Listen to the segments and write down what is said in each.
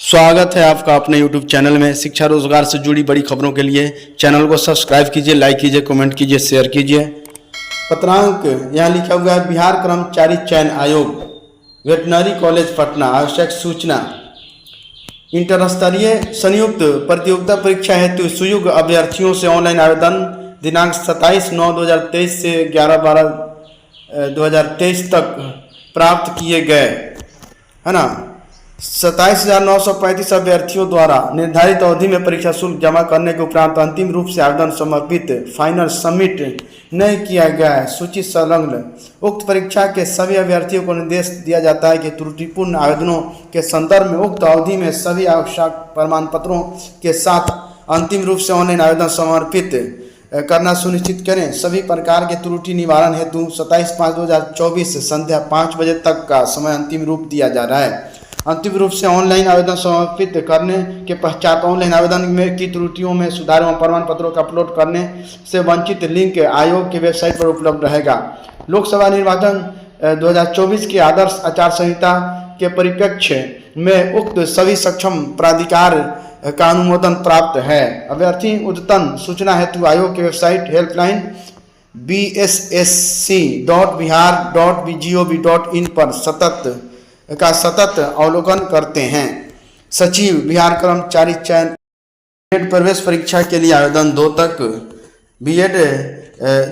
स्वागत है आपका अपने YouTube चैनल में। शिक्षा रोजगार से जुड़ी बड़ी खबरों के लिए चैनल को सब्सक्राइब कीजिए, लाइक कीजिए, कमेंट कीजिए, शेयर कीजिए। पत्रांक यहाँ लिखा हुआ है, बिहार कर्मचारी चयन आयोग वेटनरी कॉलेज पटना आवश्यक सूचना। इंटर स्तरीय संयुक्त प्रतियोगिता परीक्षा हेतु सुयोग्य अभ्यर्थियों से ऑनलाइन आवेदन दिनांक 27/9/2023 से 11/12/2023 तक प्राप्त किए गए, है ना। 27,935 अभ्यर्थियों द्वारा निर्धारित अवधि में परीक्षा शुल्क जमा करने के उपरांत अंतिम रूप से आवेदन समर्पित फाइनल सबमिट नहीं किया गया है। सूची संलग्न उक्त परीक्षा के सभी अभ्यर्थियों को निर्देश दिया जाता है कि त्रुटिपूर्ण आवेदनों के संदर्भ में उक्त अवधि में सभी आवश्यक प्रमाण पत्रों के साथ अंतिम रूप से ऑनलाइन आवेदन समर्पित करना सुनिश्चित करें। सभी प्रकार के त्रुटि निवारण हेतु 27/5/2024 संध्या 5 बजे तक का समय अंतिम रूप दिया जा रहा है। अंतिम रूप से ऑनलाइन आवेदन समर्पित करने के पश्चात ऑनलाइन आवेदन में की त्रुटियों में सुधार एवं प्रमाण पत्रों का अपलोड करने से वंचित लिंक आयोग की वेबसाइट पर उपलब्ध रहेगा। लोकसभा निर्वाचन 2024 की आदर्श आचार संहिता के परिप्रेक्ष्य में उक्त सभी सक्षम प्राधिकार का अनुमोदन प्राप्त है। अभ्यर्थी अद्यतन सूचना हेतु आयोग की वेबसाइट हेल्पलाइन bssc.bihar.gov.in पर सतत अवलोकन करते हैं। सचिव बिहार कर्मचारी चयन बीएड प्रवेश परीक्षा के लिए आवेदन 2 तक। बीएड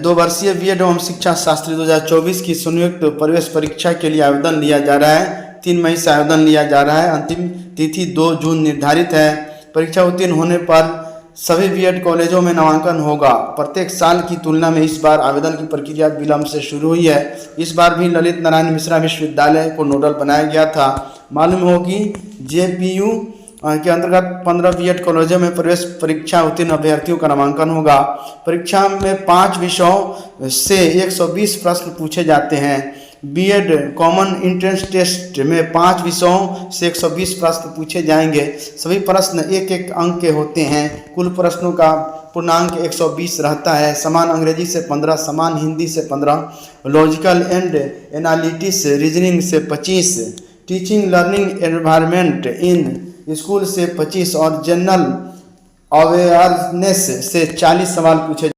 2 वर्षीय बीएड एवं शिक्षा शास्त्री 2024 की संयुक्त प्रवेश परीक्षा के लिए आवेदन लिया जा रहा है। 3 मई से आवेदन लिया जा रहा है। अंतिम तिथि 2 जून निर्धारित है। परीक्षा उत्तीर्ण होने पर सभी बीएड कॉलेजों में नामांकन होगा। प्रत्येक साल की तुलना में इस बार आवेदन की प्रक्रिया विलंब से शुरू हुई है। इस बार भी ललित नारायण मिश्रा विश्वविद्यालय को नोडल बनाया गया था। मालूम हो कि जेपीयू के अंतर्गत 15 बीएड कॉलेजों में प्रवेश परीक्षा उत्तीर्ण अभ्यर्थियों का नामांकन होगा। परीक्षा में 5 विषयों से 120 प्रश्न पूछे जाते हैं। बीएड कॉमन एंट्रेंस टेस्ट में 5 विषयों से 120 प्रश्न पूछे जाएंगे। सभी प्रश्न 1-1 अंक के होते हैं। कुल प्रश्नों का पूर्णांक 120 रहता है। समान अंग्रेजी से 15, समान हिंदी से 15, लॉजिकल एंड एनालिटिक्स रीजनिंग से 25, teaching learning environment in school से 25 और जनरल अवेयरनेस से 40 सवाल पूछे।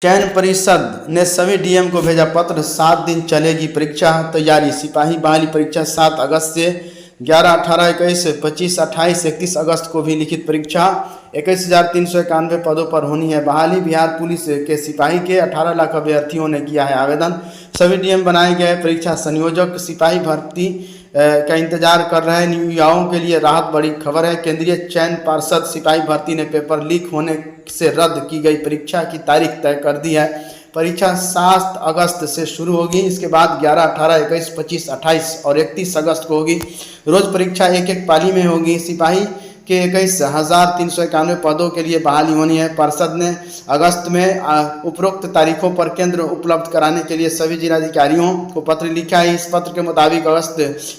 चयन परिषद ने सभी डीएम को भेजा पत्र। 7 दिन चलेगी परीक्षा तैयारी। सिपाही बहाली परीक्षा 7 अगस्त से 11, 18, 21, 25, 28, 31 अगस्त को भी लिखित परीक्षा 21,391 पदों पर होनी है। बहाली बिहार पुलिस के सिपाही के 18 लाख अभ्यर्थियों ने किया है आवेदन। सभी डीएम बनाए गए। परीक्षा संयोजक सिपाही भर्ती का इंतजार कर रहे हैं। युवाओं के लिए राहत बड़ी खबर है। केंद्रीय चयन पार्षद सिपाही भर्ती ने पेपर लीक होने से रद्द की गई परीक्षा की तारीख तय कर दी है। परीक्षा 7 अगस्त से शुरू होगी। इसके बाद 11, 18, 21, 25, 28 और 31 अगस्त को होगी। रोज परीक्षा 1-1 पाली में होगी। सिपाही के 21,391 पदों के लिए बहाली होनी है। पार्षद ने अगस्त में उपरोक्त तारीखों पर केंद्र उपलब्ध कराने के लिए सभी जिलाधिकारियों को पत्र लिखा है। इस पत्र के मुताबिक अगस्त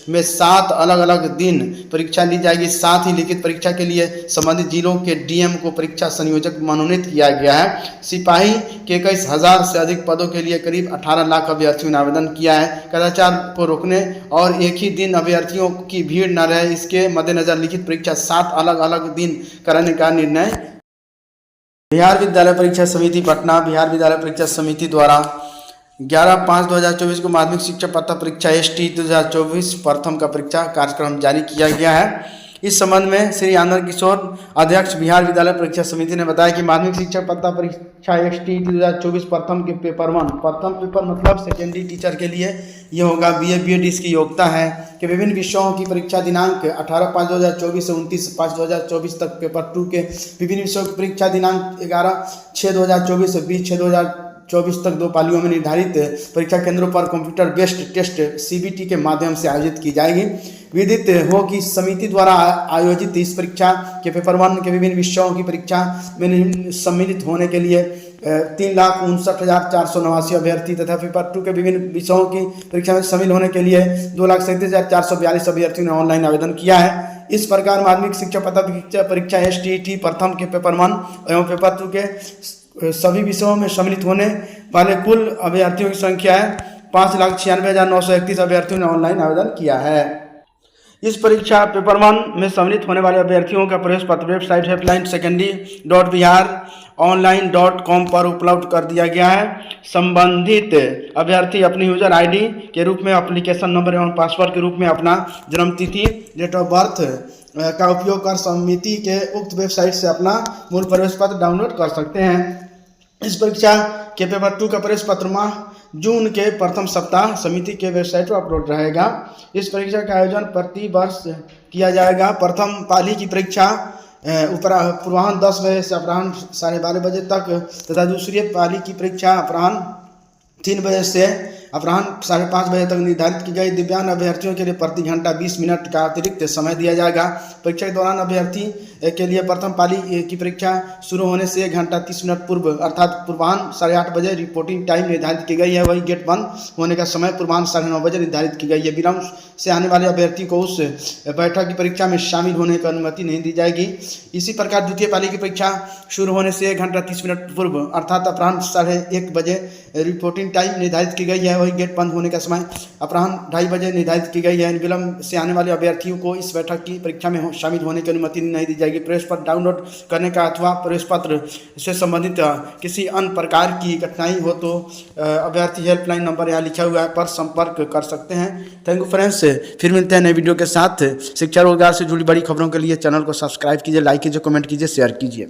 में 7 अलग अलग दिन परीक्षा ली जाएगी। साथ ही लिखित परीक्षा के लिए संबंधित जिलों के डीएम को परीक्षा संयोजक मनोनीत किया गया है। सिपाही के 21,000 से अधिक पदों के लिए करीब 18 लाख अभ्यर्थियों ने आवेदन किया है। कदाचार को रोकने और एक ही दिन अभ्यर्थियों की भीड़ न रहे, इसके मद्देनजर लिखित परीक्षा 7 अलग अलग दिन कराने का निर्णय। बिहार विद्यालय परीक्षा समिति पटना। बिहार विद्यालय परीक्षा समिति द्वारा 11/5/2024 को माध्यमिक शिक्षक पात्रता परीक्षा ST 2024 प्रथम का परीक्षा कार्यक्रम जारी किया गया है। इस संबंध में श्री आनंद किशोर अध्यक्ष बिहार विद्यालय परीक्षा समिति ने बताया कि माध्यमिक शिक्षक पात्रता परीक्षा ST 2024 प्रथम के पेपर 1 प्रथम पेपर मतलब सेकेंडरी टीचर के लिए ये होगा। BA BEd इसकी योग्यता है कि विभिन्न विषयों की परीक्षा दिनांक 18/5/2024 से 29/5/2024 तक। पेपर 2 के विभिन्न विषयों की परीक्षा दिनांक 11/6/2024 से 20/6/2024 तक 2 पालियों में निर्धारित परीक्षा केंद्रों पर कंप्यूटर बेस्ड टेस्ट CBT के माध्यम से आयोजित की जाएगी। विदित हो कि समिति द्वारा आयोजित इस परीक्षा के पेपर 1 के विभिन्न विषयों की परीक्षा में सम्मिलित होने के लिए 3,59,489 अभ्यर्थी तथा पेपर 2 के विभिन्न विषयों की परीक्षा में शामिल होने के लिए 2,37,442 अभ्यर्थियों ने ऑनलाइन आवेदन किया है। इस प्रकार माध्यमिक शिक्षक पात्रता परीक्षा STET प्रथम के पेपर 1 एवं पेपर 2 के सभी विषयों में सम्मिलित होने वाले कुल अभ्यर्थियों की संख्या है 5,96,931 अभ्यर्थियों ने ऑनलाइन आवेदन किया है। इस परीक्षा पेपर 1 में सम्मिलित होने वाले अभ्यर्थियों का प्रवेश पत्र वेबसाइट helpline.secondary.bihar.online.com पर उपलब्ध कर दिया गया है। संबंधित अभ्यर्थी अपनी यूजर आईडी के रूप में, एप्लीकेशन नंबर एवं पासवर्ड के रूप में अपना जन्मतिथि, डेट ऑफ बर्थ का उपयोग कर समिति के उक्त वेबसाइट से अपना मूल प्रवेश पत्र डाउनलोड कर सकते हैं। इस परीक्षा के पेपर 2 का प्रवेश पत्र माह जून के प्रथम सप्ताह समिति के वेबसाइट पर अपलोड रहेगा। इस परीक्षा का आयोजन प्रति वर्ष किया जाएगा। प्रथम पाली की परीक्षा पूर्वाह्न 10 बजे से अपराह्न 12:30 बजे तक तथा दूसरी पाली की परीक्षा अपराह्न 3 बजे से अपराह्न 5:30 बजे तक निर्धारित की गई। दिव्यांग अभ्यर्थियों के लिए प्रति घंटा 20 मिनट का अतिरिक्त समय दिया जाएगा। परीक्षा के दौरान अभ्यर्थी के लिए प्रथम पाली की परीक्षा शुरू होने से 1 घंटा 30 मिनट पूर्व अर्थात पूर्वाह्न 8:30 बजे रिपोर्टिंग टाइम निर्धारित की गई है। वही गेट बंद होने का समय पूर्वाह्न 9:30 बजे निर्धारित की गई है। विलंब से आने वाले अभ्यर्थी को उस बैठक की परीक्षा में शामिल होने की अनुमति नहीं दी जाएगी। इसी प्रकार द्वितीय पाली की परीक्षा शुरू होने से 1 घंटा 30 मिनट पूर्व अर्थात अपराह्न 1:30 बजे रिपोर्टिंग टाइम निर्धारित की गई है। वही गेट बंद होने का समय अपराह्न 2:30 बजे निर्धारित की गई है। विलंब से आने वाले अभ्यर्थियों को इस बैठक की परीक्षा में शामिल होने की अनुमति नहीं दी जाएगी। प्रवेश पत्र डाउनलोड करने का अथवा प्रवेश पत्र से संबंधित किसी अन्य प्रकार की कठिनाई हो तो अभ्यर्थी हेल्पलाइन नंबर यहाँ लिखा हुआ है पर संपर्क कर सकते हैं। थैंक यू फ्रेंड्स, फिर मिलते हैं नए वीडियो के साथ। शिक्षा रोजगार से जुड़ी बड़ी खबरों के लिए चैनल को सब्सक्राइब कीजिए, लाइक कीजिए, कमेंट कीजिए, शेयर कीजिए।